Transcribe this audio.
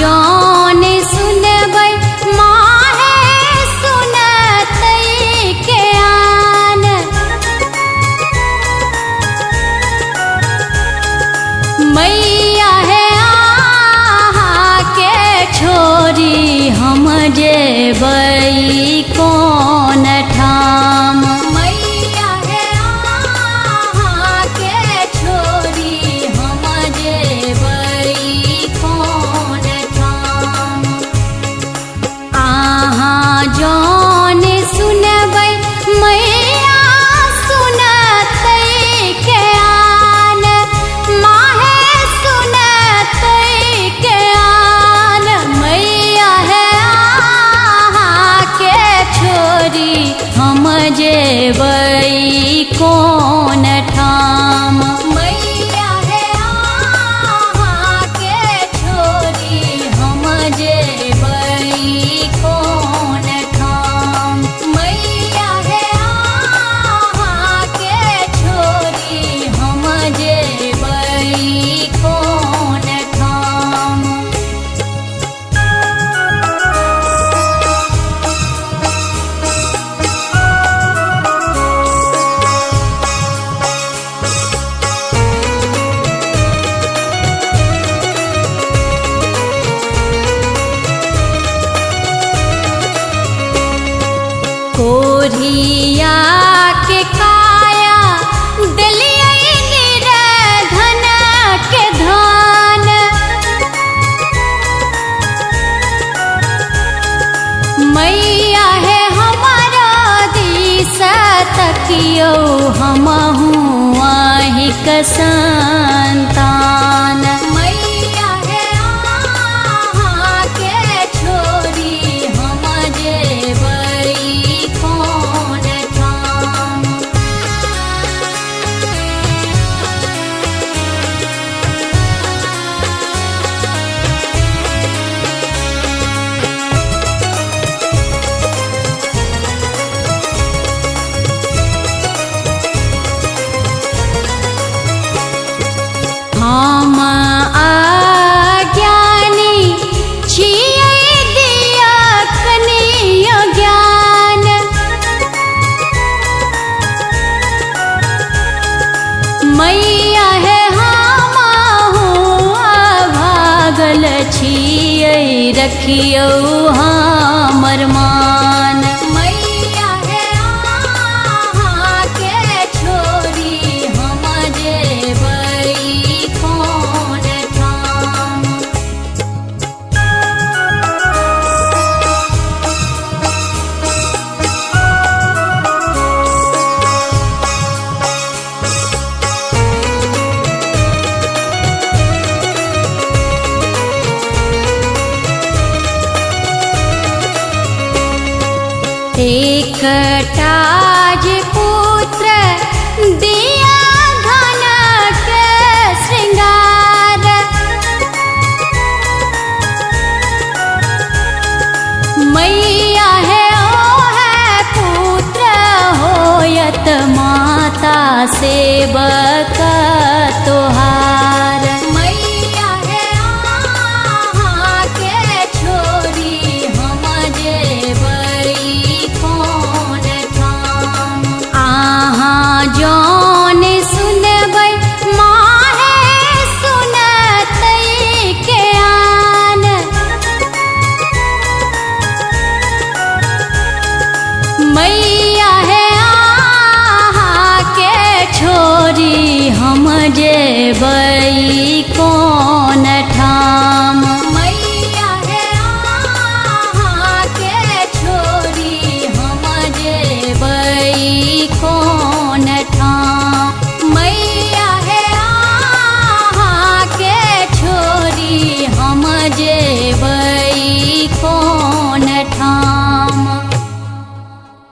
जौन सुनबै माहे सुनतै के आन। मैया है आहा के छोरी हम जेबै कौन ठाम। मैया है आहा के छोरी हम जेबै कौन ठाम। आहा जौन सुनबै मैया सुनतै के आन। माहे सुनतै के आन। मैया है आहा के छोरी हम जेबै कौन ठाम। मैया है आहा के छोरी हम जेबै कौन ठाम। मैया है आहा के छोरी हम जेबै कौन ठाम। कोरिया के काया दिलियै निरधन के धन। मैया है हमारा दिस तकियो हमहु आहिक संतान। मैया है आहा के छोरी हम जेबै कौन ठाम। हम अज्ञानी छियै दिया कनिय ज्ञान। मैया है हमहु अभागल छियै रखियौ हमर मान। मैया है आहा के छोरी हम जेबै कौन ठाम। एकटा जे पुत्र दिया धन के श्रृंगार। मैया है ओहे पुत्र होयत माता सेवक तोहार। मैया है आहा के छोरी हम जेबै कौन ठाम। आहा जौन सुनबै माहे सुनतै के आन। मैया है आहा के छोरी हम जेबै